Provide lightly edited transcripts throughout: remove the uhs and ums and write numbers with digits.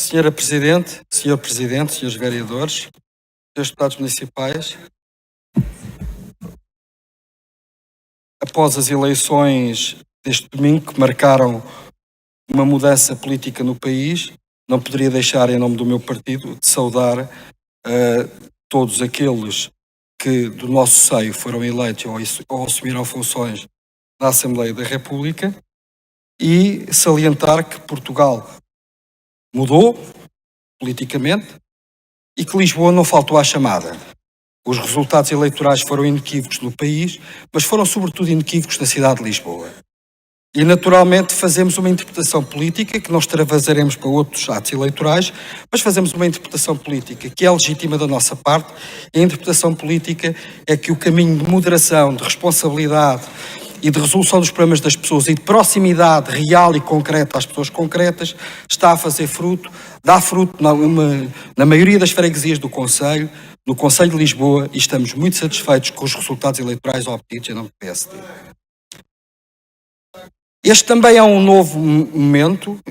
Senhora Presidente, Senhor Presidente, Senhores Vereadores, Senhores Deputados Municipais, após as eleições deste domingo que marcaram uma mudança política no país, não poderia deixar, em nome do meu partido, de saudar todos aqueles que do nosso seio foram eleitos ou assumiram funções na Assembleia da República e salientar que Portugal mudou politicamente e que Lisboa não faltou à chamada. Os resultados eleitorais foram inequívocos no país, mas foram sobretudo inequívocos na cidade de Lisboa. E naturalmente fazemos uma interpretação política, que não extravasaremos para outros atos eleitorais, mas fazemos uma interpretação política que é legítima da nossa parte, e a interpretação política é que o caminho de moderação, de responsabilidade e de resolução dos problemas das pessoas e de proximidade real e concreta às pessoas concretas está a fazer fruto, dá fruto na maioria das freguesias do Conselho, no Conselho de Lisboa, e estamos muito satisfeitos com os resultados eleitorais obtidos em nome do PSD. Este também é um novo momento,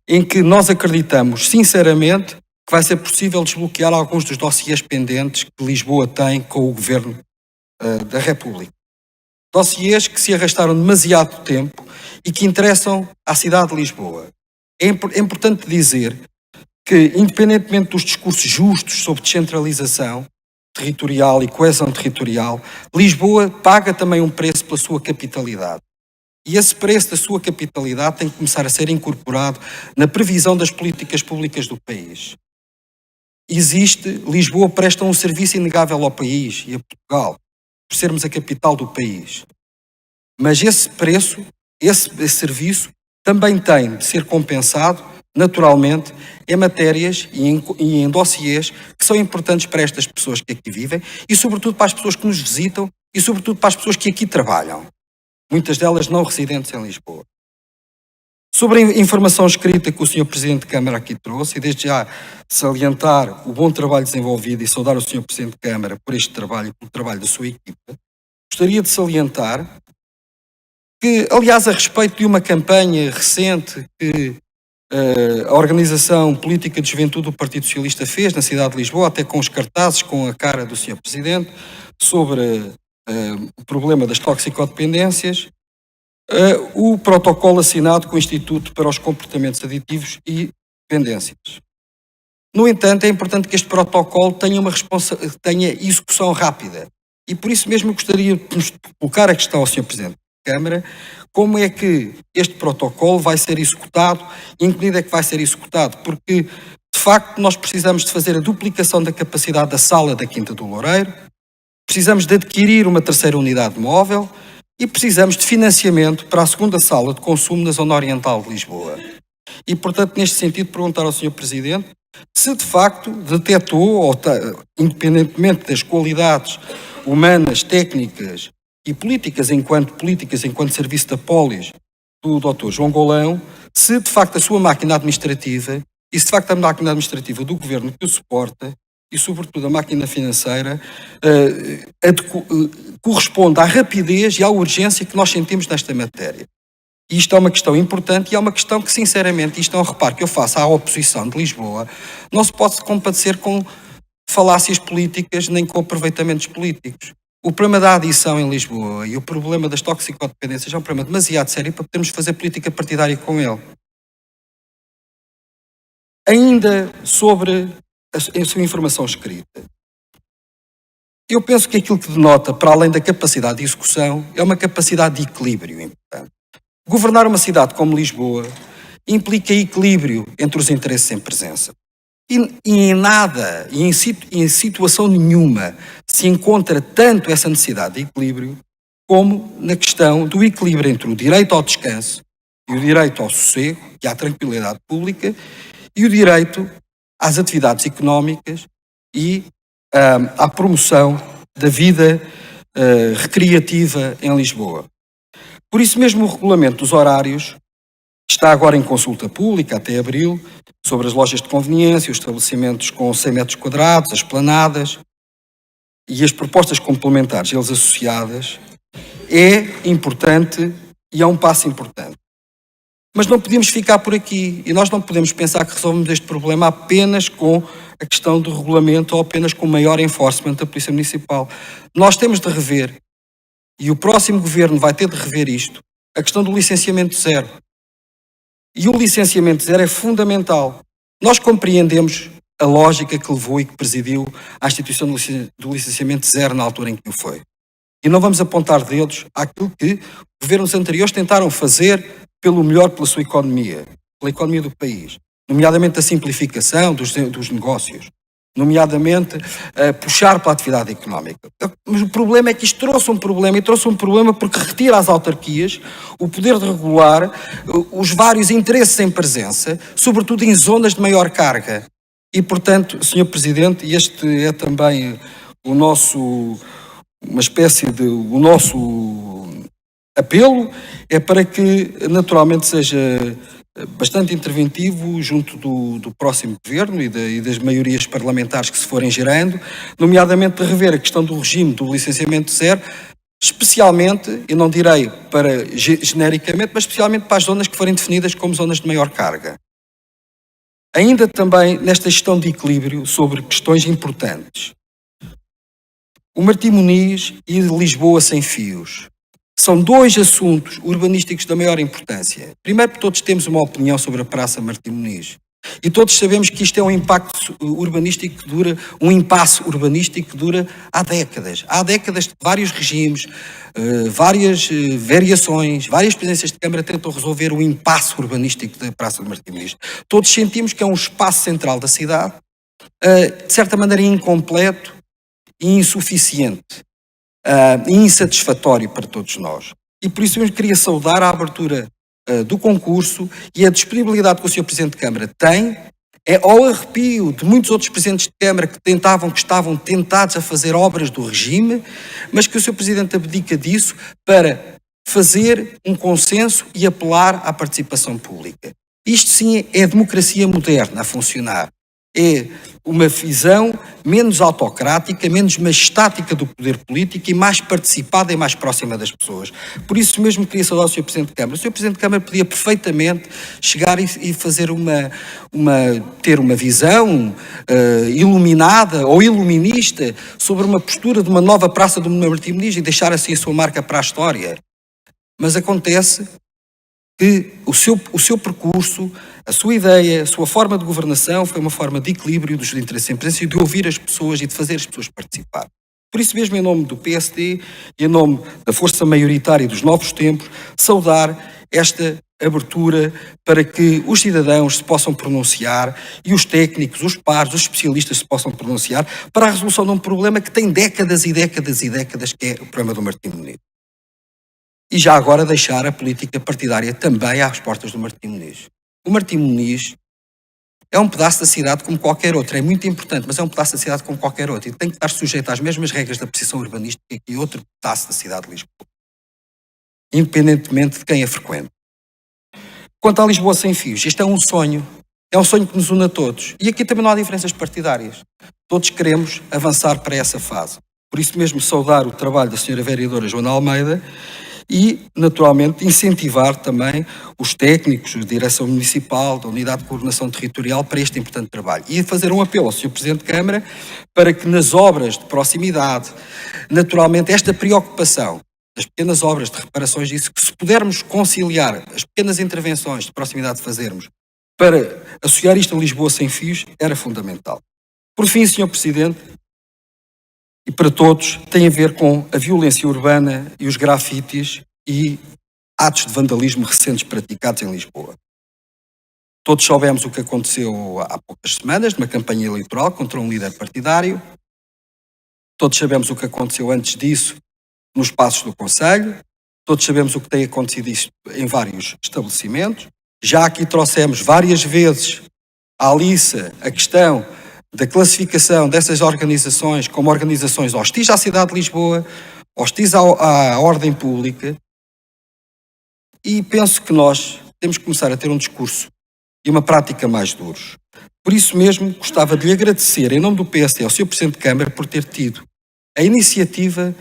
em que nós acreditamos, sinceramente, que vai ser possível desbloquear alguns dos dossiês pendentes que Lisboa tem com o Governo da República. Dossiês que se arrastaram demasiado tempo e que interessam à cidade de Lisboa. É importante dizer que, independentemente dos discursos justos sobre descentralização territorial e coesão territorial, Lisboa paga também um preço pela sua capitalidade. E esse preço da sua capitalidade tem que começar a ser incorporado na previsão das políticas públicas do país. Lisboa presta um serviço inegável ao país e a Portugal, por sermos a capital do país. Mas esse preço, esse serviço, também tem de ser compensado, naturalmente, em matérias e em dossiês que são importantes para estas pessoas que aqui vivem e, sobretudo, para as pessoas que nos visitam e, sobretudo, para as pessoas que aqui trabalham. Muitas delas não residentes em Lisboa. Sobre a informação escrita que o Sr. Presidente de Câmara aqui trouxe, e desde já salientar o bom trabalho desenvolvido e saudar o Sr. Presidente de Câmara por este trabalho e pelo trabalho da sua equipa, gostaria de salientar que, aliás, a respeito de uma campanha recente que a Organização Política de Juventude do Partido Socialista fez na cidade de Lisboa, até com os cartazes com a cara do Sr. Presidente, sobre o problema das toxicodependências, o protocolo assinado com o Instituto para os Comportamentos Aditivos e Dependências. No entanto, é importante que este protocolo tenha execução rápida. E por isso mesmo eu gostaria de colocar a questão ao Sr. Presidente da Câmara, como é que este protocolo vai ser executado e em que medida é que vai ser executado, porque, de facto, nós precisamos de fazer a duplicação da capacidade da sala da Quinta do Loureiro, precisamos de adquirir uma terceira unidade móvel e precisamos de financiamento para a segunda sala de consumo na zona oriental de Lisboa. E, portanto, neste sentido, perguntar ao Sr. Presidente se, de facto, detectou, independentemente das qualidades humanas, técnicas e políticas enquanto serviço da polis do Dr. João Golão, se, de facto, a sua máquina administrativa e se, de facto, a máquina administrativa do Governo que o suporta e, sobretudo, a máquina financeira, corresponde à rapidez e à urgência que nós sentimos nesta matéria. E isto é uma questão importante e é uma questão que, sinceramente, isto é um reparo que eu faço à oposição de Lisboa, não se pode compadecer com falácias políticas nem com aproveitamentos políticos. O problema da adição em Lisboa e o problema das toxicodependências é um problema demasiado sério para podermos fazer política partidária com ele. Ainda sobre a sua informação escrita. Eu penso que aquilo que denota, para além da capacidade de execução, é uma capacidade de equilíbrio importante. Governar uma cidade como Lisboa implica equilíbrio entre os interesses em presença. E em nada, e em situação nenhuma, se encontra tanto essa necessidade de equilíbrio como na questão do equilíbrio entre o direito ao descanso e o direito ao sossego e à tranquilidade pública e o direito às atividades económicas e à promoção da vida recreativa em Lisboa. Por isso mesmo o regulamento dos horários está agora em consulta pública até abril, sobre as lojas de conveniência, os estabelecimentos com 100 metros quadrados, as planadas e as propostas complementares, eles associadas, é importante e é um passo importante. Mas não podemos ficar por aqui e nós não podemos pensar que resolvemos este problema apenas com a questão do regulamento ou apenas com o maior enforcement da Polícia Municipal. Nós temos de rever, e o próximo governo vai ter de rever isto, a questão do licenciamento zero. E o licenciamento zero é fundamental. Nós compreendemos a lógica que levou e que presidiu à instituição do licenciamento zero na altura em que o foi. E não vamos apontar dedos àquilo que governos anteriores tentaram fazer pelo melhor pela sua economia, pela economia do país, nomeadamente a simplificação dos negócios, nomeadamente puxar para a atividade económica. Mas o problema é que isto trouxe um problema porque retira às autarquias o poder de regular os vários interesses em presença, sobretudo em zonas de maior carga. E, portanto, Sr. Presidente, este é também o nosso apelo, é para que naturalmente seja bastante interventivo junto do próximo governo e das maiorias parlamentares que se forem gerando, nomeadamente de rever a questão do regime do licenciamento zero, especialmente, e não direi genericamente, mas especialmente para as zonas que forem definidas como zonas de maior carga. Ainda também nesta gestão de equilíbrio sobre questões importantes. O Martim Moniz e Lisboa sem fios. São dois assuntos urbanísticos da maior importância. Primeiro, porque todos temos uma opinião sobre a Praça Martim Moniz. E todos sabemos que isto é um impacto urbanístico que dura, um impasse urbanístico que dura há décadas. Há décadas, vários regimes, várias variações, várias presidências de Câmara tentam resolver o impasse urbanístico da Praça de Martim Moniz. Todos sentimos que é um espaço central da cidade, de certa maneira incompleto e insuficiente. Insatisfatório para todos nós. E por isso eu queria saudar a abertura do concurso e a disponibilidade que o Sr. Presidente de Câmara tem, ao arrepio de muitos outros Presidentes de Câmara que estavam tentados a fazer obras do regime, mas que o Sr. Presidente abdica disso para fazer um consenso e apelar à participação pública. Isto sim é democracia moderna a funcionar. É uma visão menos autocrática, menos majestática do poder político e mais participada e mais próxima das pessoas. Por isso mesmo queria saudar o Sr. Presidente de Câmara. O Sr. Presidente de Câmara podia perfeitamente chegar e fazer ter uma visão iluminada ou iluminista sobre uma postura de uma nova Praça do Martim Moniz e deixar assim a sua marca para a história. Mas acontece que o seu percurso, a sua ideia, a sua forma de governação foi uma forma de equilíbrio dos interesses em presença e de ouvir as pessoas e de fazer as pessoas participar. Por isso mesmo, em nome do PSD e em nome da força maioritária dos novos tempos, saudar esta abertura para que os cidadãos se possam pronunciar e os técnicos, os pares, os especialistas se possam pronunciar para a resolução de um problema que tem décadas e décadas e décadas, que é o problema do Martim Moniz. E já agora deixar a política partidária também às portas do Martim Moniz. O Martim Moniz é um pedaço da cidade como qualquer outro, é muito importante, mas é um pedaço da cidade como qualquer outro e tem que estar sujeito às mesmas regras da precisão urbanística que outro pedaço da cidade de Lisboa, independentemente de quem a frequenta. Quanto à Lisboa sem fios, este é um sonho que nos une a todos. E aqui também não há diferenças partidárias. Todos queremos avançar para essa fase. Por isso mesmo saudar o trabalho da Sra. Vereadora Joana Almeida e, naturalmente, incentivar também os técnicos, a direção municipal, da Unidade de Coordenação Territorial para este importante trabalho. E fazer um apelo ao Sr. Presidente de Câmara para que nas obras de proximidade, naturalmente, esta preocupação das pequenas obras de reparações, isso que se pudermos conciliar as pequenas intervenções de proximidade que fazermos para associar isto a Lisboa sem fios, era fundamental. Por fim, Sr. Presidente, e para todos, tem a ver com a violência urbana e os grafites e atos de vandalismo recentes praticados em Lisboa. Todos soubemos o que aconteceu há poucas semanas, numa campanha eleitoral contra um líder partidário. Todos sabemos o que aconteceu antes disso nos espaços do Conselho. Todos sabemos o que tem acontecido em vários estabelecimentos. Já aqui trouxemos várias vezes à liça a questão da classificação dessas organizações como organizações hostis à cidade de Lisboa, hostis à ordem pública, e penso que nós temos que começar a ter um discurso e uma prática mais duros. Por isso mesmo, gostava de lhe agradecer, em nome do PSD, ao Sr. Presidente de Câmara, por ter tido a iniciativa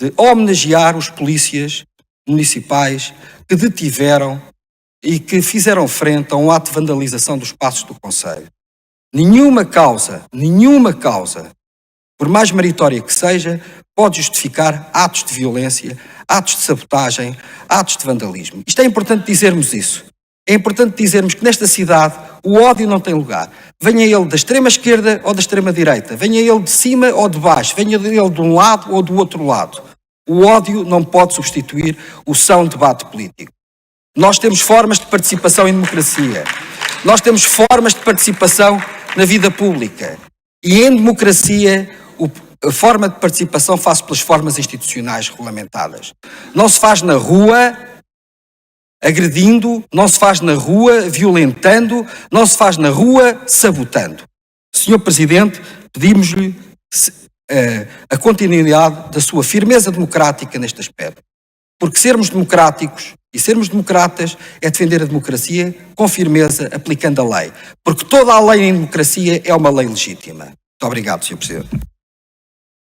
de homenagear os polícias municipais que detiveram e que fizeram frente a um ato de vandalização dos espaços do Conselho. Nenhuma causa, por mais meritória que seja, pode justificar atos de violência, atos de sabotagem, atos de vandalismo. Isto é importante dizermos isso. É importante dizermos que nesta cidade o ódio não tem lugar. Venha ele da extrema-esquerda ou da extrema-direita, venha ele de cima ou de baixo, venha ele de um lado ou do outro lado. O ódio não pode substituir o são debate político. Nós temos formas de participação em democracia. Nós temos formas de participação na vida pública. E em democracia, a forma de participação faz-se pelas formas institucionais regulamentadas. Não se faz na rua agredindo, não se faz na rua violentando, não se faz na rua sabotando. Senhor Presidente, pedimos-lhe a continuidade da sua firmeza democrática neste aspecto. Porque sermos democráticos e sermos democratas é defender a democracia com firmeza, aplicando a lei. Porque toda a lei em democracia é uma lei legítima. Muito obrigado, Sr. Presidente.